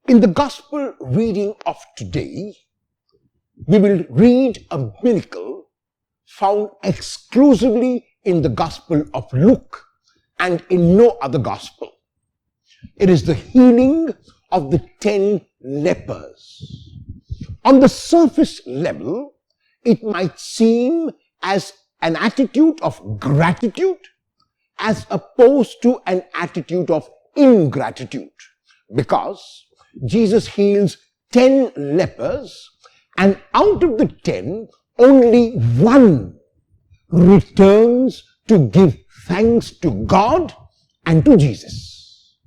In the gospel reading of today, we will read a miracle found exclusively in the gospel of Luke and in no other gospel. It is the healing of the 10 lepers. On the surface level, it might seem as an attitude of gratitude as opposed to an attitude of ingratitude, because Jesus heals 10 lepers, and out of the 10, only one returns to give thanks to God and to Jesus.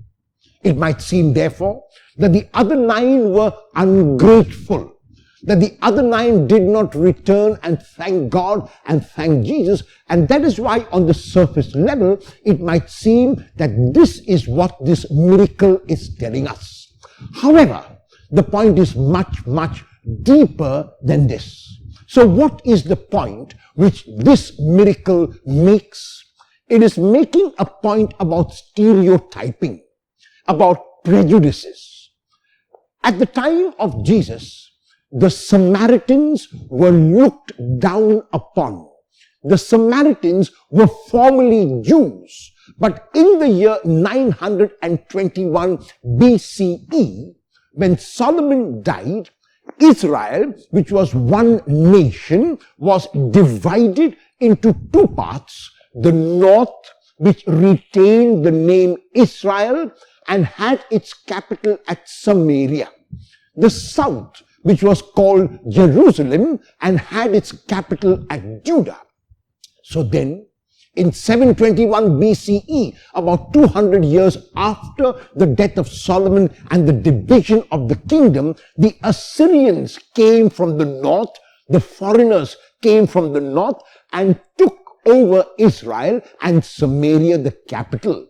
It might seem, therefore, that the other 9 were ungrateful, that the other 9 did not return and thank God and thank Jesus, and that is why on the surface level it might seem that this is what this miracle is telling us. However, the point is much, much deeper than this. So what is the point which this miracle makes? It is making a point about stereotyping, about prejudices. At the time of Jesus, the Samaritans were looked down upon. The Samaritans were formerly Jews, but in the year 921 BCE, when Solomon died, Israel, which was one nation, was divided into 2 parts. The north, which retained the name Israel and had its capital at Samaria. The south, which was called Jerusalem and had its capital at Judah. So then, in 721 BCE, about 200 years after the death of Solomon and the division of the kingdom, the Assyrians came from the north, the foreigners came from the north and took over Israel and Samaria, the capital.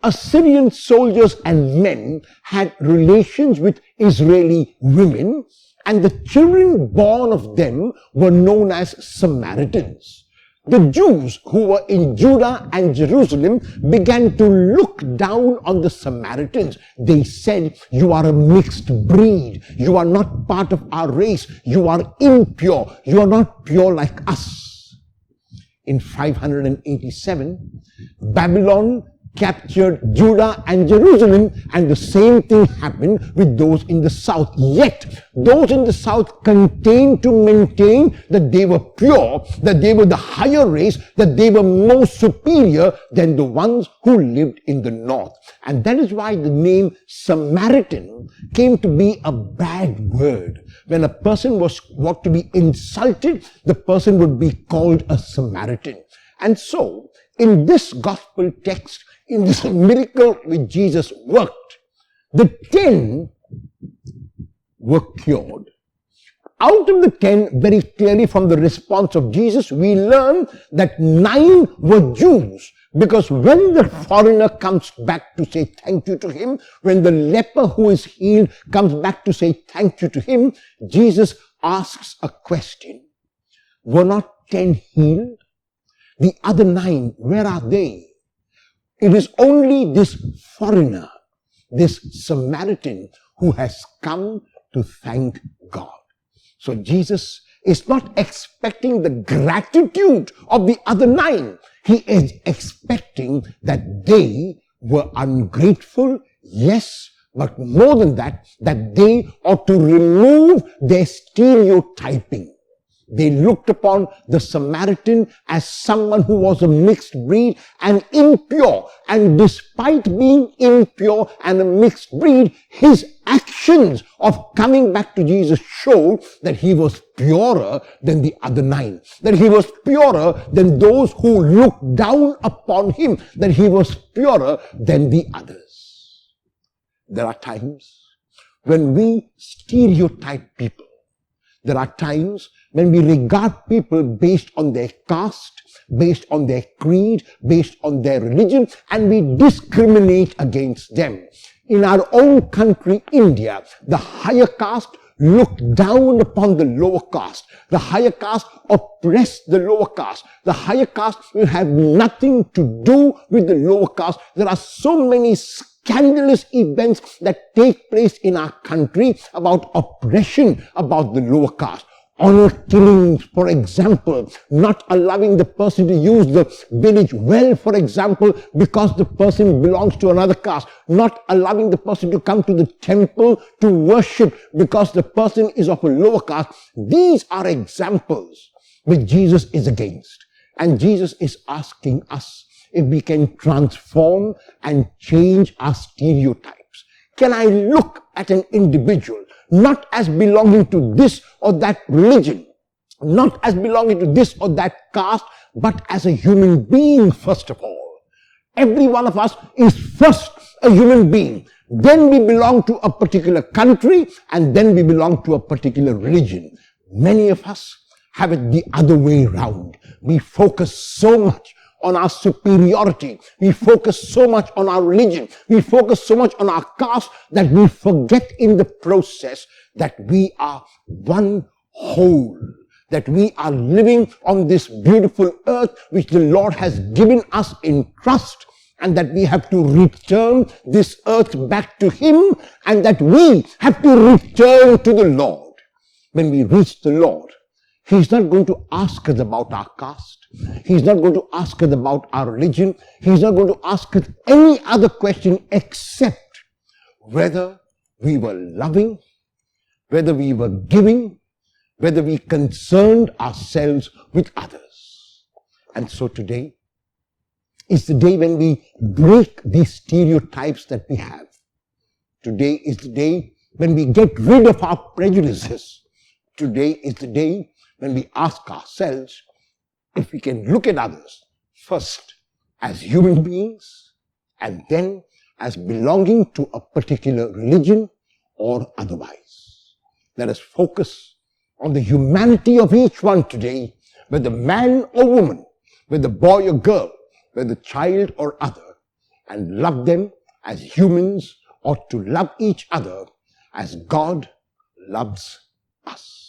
Assyrian soldiers and men had relations with Israeli women, and the children born of them were known as Samaritans. The Jews who were in Judah and Jerusalem began to look down on the Samaritans. They said, "You are a mixed breed. You are not part of our race. You are impure. You are not pure like us." In 587, Babylon captured Judah and Jerusalem, and the same thing happened with those in the south. Yet, those in the south continued to maintain that they were pure, that they were the higher race, that they were more superior than the ones who lived in the north. And that is why the name Samaritan came to be a bad word. When a person was to be insulted, the person would be called a Samaritan. And so, in this gospel text, in this miracle which Jesus worked, the 10 were cured. Out of the 10, very clearly from the response of Jesus, we learn that 9 were Jews. Because when the foreigner comes back to say thank you to him, when the leper who is healed comes back to say thank you to him, Jesus asks a question. Were not 10 healed? The other 9, where are they? It is only this foreigner, this Samaritan, who has come to thank God. So Jesus is not expecting the gratitude of the other 9. He is expecting that they were ungrateful, yes, but more than that, that they ought to remove their stereotyping. They looked upon the Samaritan as someone who was a mixed breed and impure. And despite being impure and a mixed breed, his actions of coming back to Jesus showed that he was purer than the other 9. That he was purer than those who looked down upon him. That he was purer than the others. There are times when we stereotype people. There are times when we regard people based on their caste, based on their creed, based on their religion, and we discriminate against them. In our own country, India, the higher caste looked down upon the lower caste. The higher caste oppressed the lower caste. The higher caste will have nothing to do with the lower caste. There are so many scandalous events that take place in our country about oppression, about the lower caste. Honor killings, for example, not allowing the person to use the village well, for example, because the person belongs to another caste, not allowing the person to come to the temple to worship because the person is of a lower caste. These are examples which Jesus is against. And Jesus is asking us if we can transform and change our stereotypes. Can I look at an individual not as belonging to this or that religion, not as belonging to this or that caste, but as a human being first of all? Every one of us is first a human being. Then we belong to a particular country, and then we belong to a particular religion. Many of us have it the other way round. We focus so much on our superiority. We focus so much on our religion. We focus so much on our caste that we forget in the process that we are one whole, that we are living on this beautiful earth which the Lord has given us in trust, and that we have to return this earth back to Him, and that we have to return to the Lord. When we reach the Lord, He's not going to ask us about our caste. He's not going to ask us about our religion. He's not going to ask us any other question except whether we were loving, whether we were giving, whether we concerned ourselves with others. And so today is the day when we break these stereotypes that we have. Today is the day when we get rid of our prejudices. Today is the day when we ask ourselves if we can look at others first as human beings and then as belonging to a particular religion or otherwise. Let us focus on the humanity of each one today, whether man or woman, whether boy or girl, whether child or other, and love them as humans or to love each other as God loves us.